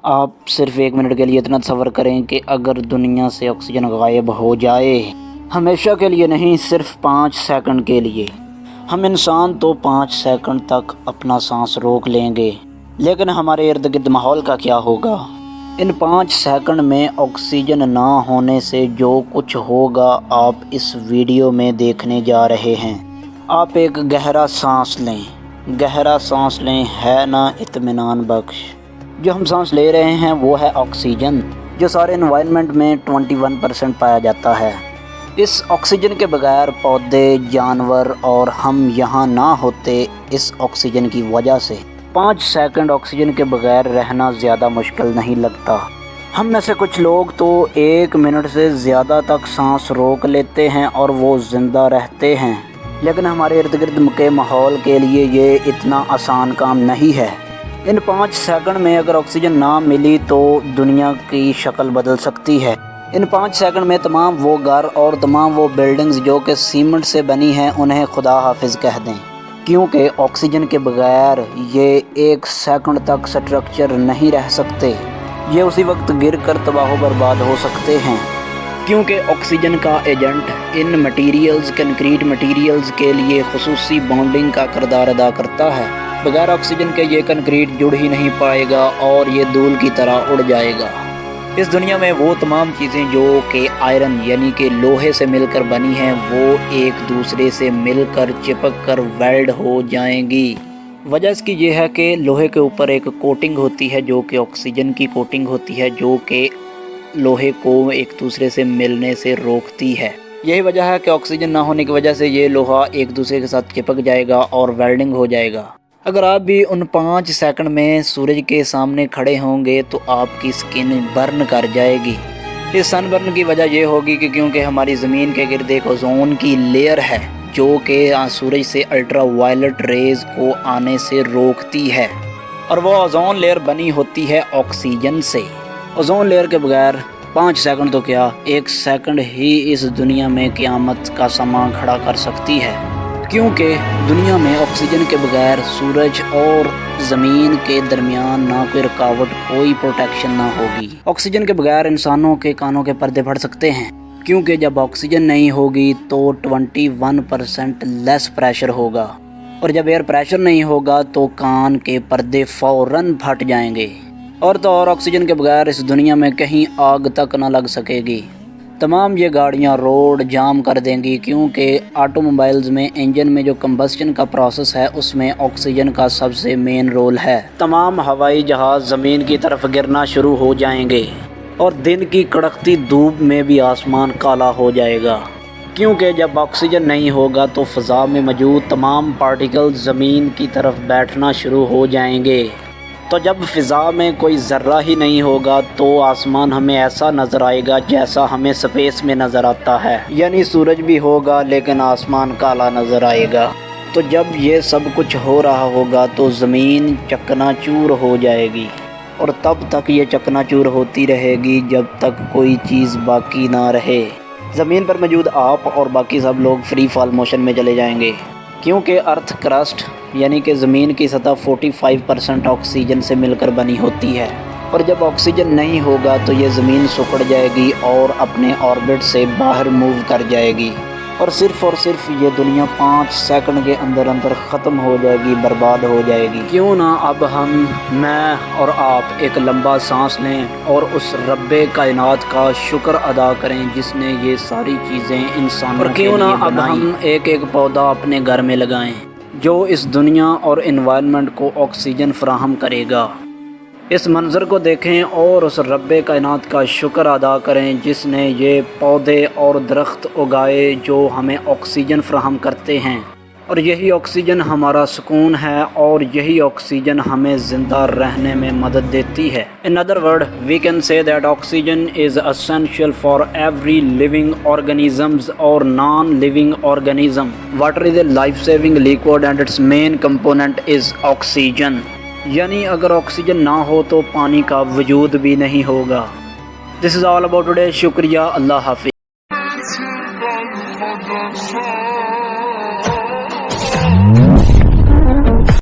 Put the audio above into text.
آپ صرف 1 منٹ کے لیے اتنا تصور کریں کہ اگر دنیا سے آکسیجن غائب ہو جائے، ہمیشہ کے لیے نہیں، صرف 5 سیکنڈ کے لیے، ہم انسان تو 5 سیکنڈ تک اپنا سانس روک لیں گے، لیکن ہمارے ارد گرد ماحول کا کیا ہوگا؟ ان 5 سیکنڈ میں آکسیجن نہ ہونے سے جو کچھ ہوگا آپ اس ویڈیو میں دیکھنے جا رہے ہیں۔ آپ ایک گہرا سانس لیں، گہرا سانس لیں، ہے نا اطمینان بخش؟ جو ہم سانس لے رہے ہیں وہ ہے آکسیجن، جو سارے انوائرمنٹ میں 21% پایا جاتا ہے۔ اس آکسیجن کے بغیر پودے، جانور اور ہم یہاں نہ ہوتے اس آکسیجن کی وجہ سے۔ 5 سیکنڈ آکسیجن کے بغیر رہنا زیادہ مشکل نہیں لگتا۔ ہم میں سے کچھ لوگ تو 1 منٹ سے زیادہ تک سانس روک لیتے ہیں اور وہ زندہ رہتے ہیں، لیکن ہمارے ارد گرد کے ماحول کے لیے یہ اتنا آسان کام نہیں ہے۔ ان 5 سیکنڈ میں اگر آکسیجن نہ ملی تو دنیا کی شکل بدل سکتی ہے۔ ان 5 سیکنڈ میں تمام وہ گھر اور تمام وہ بلڈنگز جو کہ سیمنٹ سے بنی ہیں انہیں خدا حافظ کہہ دیں، کیونکہ آکسیجن کے بغیر یہ 1 سیکنڈ تک سٹرکچر نہیں رہ سکتے، یہ اسی وقت گر کر تباہ و برباد ہو سکتے ہیں، کیونکہ آکسیجن کا agent in materials, concrete materials کے لیے خصوصی بانڈنگ کا کردار ادا کرتا ہے۔ بغیر آکسیجن کے یہ کنکریٹ جڑ ہی نہیں پائے گا اور یہ دھول کی طرح اڑ جائے گا۔ اس دنیا میں وہ تمام چیزیں جو کہ آئرن یعنی کہ لوہے سے مل کر بنی ہیں وہ ایک دوسرے سے مل کر چپک کر ویلڈ ہو جائیں گی۔ وجہ اس کی یہ ہے کہ لوہے کے اوپر ایک کوٹنگ ہوتی ہے جو کہ آکسیجن کی کوٹنگ ہوتی ہے، جو کہ لوہے کو ایک دوسرے سے ملنے سے روکتی ہے۔ یہی وجہ ہے کہ آکسیجن نہ ہونے کی وجہ سے یہ لوہا ایک دوسرے کے ساتھ چپک جائے گا اور ویلڈنگ ہو جائے گا۔ اگر آپ بھی ان 5 سیکنڈ میں سورج کے سامنے کھڑے ہوں گے تو آپ کی سکن برن کر جائے گی۔ اس سن برن کی وجہ یہ ہوگی کہ کیونکہ ہماری زمین کے گرد ایک اوزون کی لیئر ہے جو کہ سورج سے الٹرا وائلٹ ریز کو آنے سے روکتی ہے، اور وہ اوزون لیئر بنی ہوتی ہے آکسیجن سے۔ اوزون لیئر کے بغیر 5 سیکنڈ تو کیا، 1 سیکنڈ ہی اس دنیا میں قیامت کا سماں کھڑا کر سکتی ہے، کیونکہ دنیا میں آکسیجن کے بغیر سورج اور زمین کے درمیان نہ کوئی رکاوٹ، کوئی پروٹیکشن نہ ہوگی۔ آکسیجن کے بغیر انسانوں کے کانوں کے پردے پھٹ سکتے ہیں، کیونکہ جب آکسیجن نہیں ہوگی تو 21% لیس پریشر ہوگا، اور جب ایئر پریشر نہیں ہوگا تو کان کے پردے فوراً پھٹ جائیں گے۔ اور تو اور آکسیجن کے بغیر اس دنیا میں کہیں آگ تک نہ لگ سکے گی۔ تمام یہ گاڑیاں روڈ جام کر دیں گی، کیونکہ آٹو موبائلز میں انجن میں جو کمبسچن کا پروسیس ہے اس میں آکسیجن کا سب سے مین رول ہے۔ تمام ہوائی جہاز زمین کی طرف گرنا شروع ہو جائیں گے، اور دن کی کڑکتی دھوپ میں بھی آسمان کالا ہو جائے گا، کیونکہ جب آکسیجن نہیں ہوگا تو فضا میں موجود تمام پارٹیکلز زمین کی طرف بیٹھنا شروع ہو جائیں گے۔ تو جب فضا میں کوئی ذرہ ہی نہیں ہوگا تو آسمان ہمیں ایسا نظر آئے گا جیسا ہمیں سپیس میں نظر آتا ہے، یعنی سورج بھی ہوگا لیکن آسمان کالا نظر آئے گا۔ تو جب یہ سب کچھ ہو رہا ہوگا تو زمین چکنا چور ہو جائے گی، اور تب تک یہ چکنا چور ہوتی رہے گی جب تک کوئی چیز باقی نہ رہے۔ زمین پر موجود آپ اور باقی سب لوگ فری فال موشن میں چلے جائیں گے، کیونکہ ارتھ کرسٹ یعنی کہ زمین کی سطح 45% آکسیجن سے مل کر بنی ہوتی ہے، اور جب آکسیجن نہیں ہوگا تو یہ زمین سکڑ جائے گی اور اپنے آربٹ سے باہر موو کر جائے گی، اور صرف یہ دنیا 5 سیکنڈ کے اندر ختم ہو جائے گی، برباد ہو جائے گی۔ کیوں نہ اب میں اور آپ ایک لمبا سانس لیں اور اس رب کائنات کا شکر ادا کریں جس نے یہ ساری چیزیں انسانوں کے لیے بنائیں، اور کیوں نہ اب ہم ایک پودا اپنے گھر میں لگائیں جو اس دنیا اور انوائرمنٹ کو آکسیجن فراہم کرے گا۔ اس منظر کو دیکھیں اور اس رب کائنات کا شکر ادا کریں جس نے یہ پودے اور درخت اگائے جو ہمیں آکسیجن فراہم کرتے ہیں، اور یہی آکسیجن ہمارا سکون ہے، اور یہی آکسیجن ہمیں زندہ رہنے میں مدد دیتی ہے۔ In other words, we can say that oxygen is essential for every living organisms or non-living organism. Water is a life-saving liquid and its main component is oxygen. یعنی اگر آکسیجن نہ ہو تو پانی کا وجود بھی نہیں ہوگا۔ This is all about today. شکریہ، اللہ حافظ۔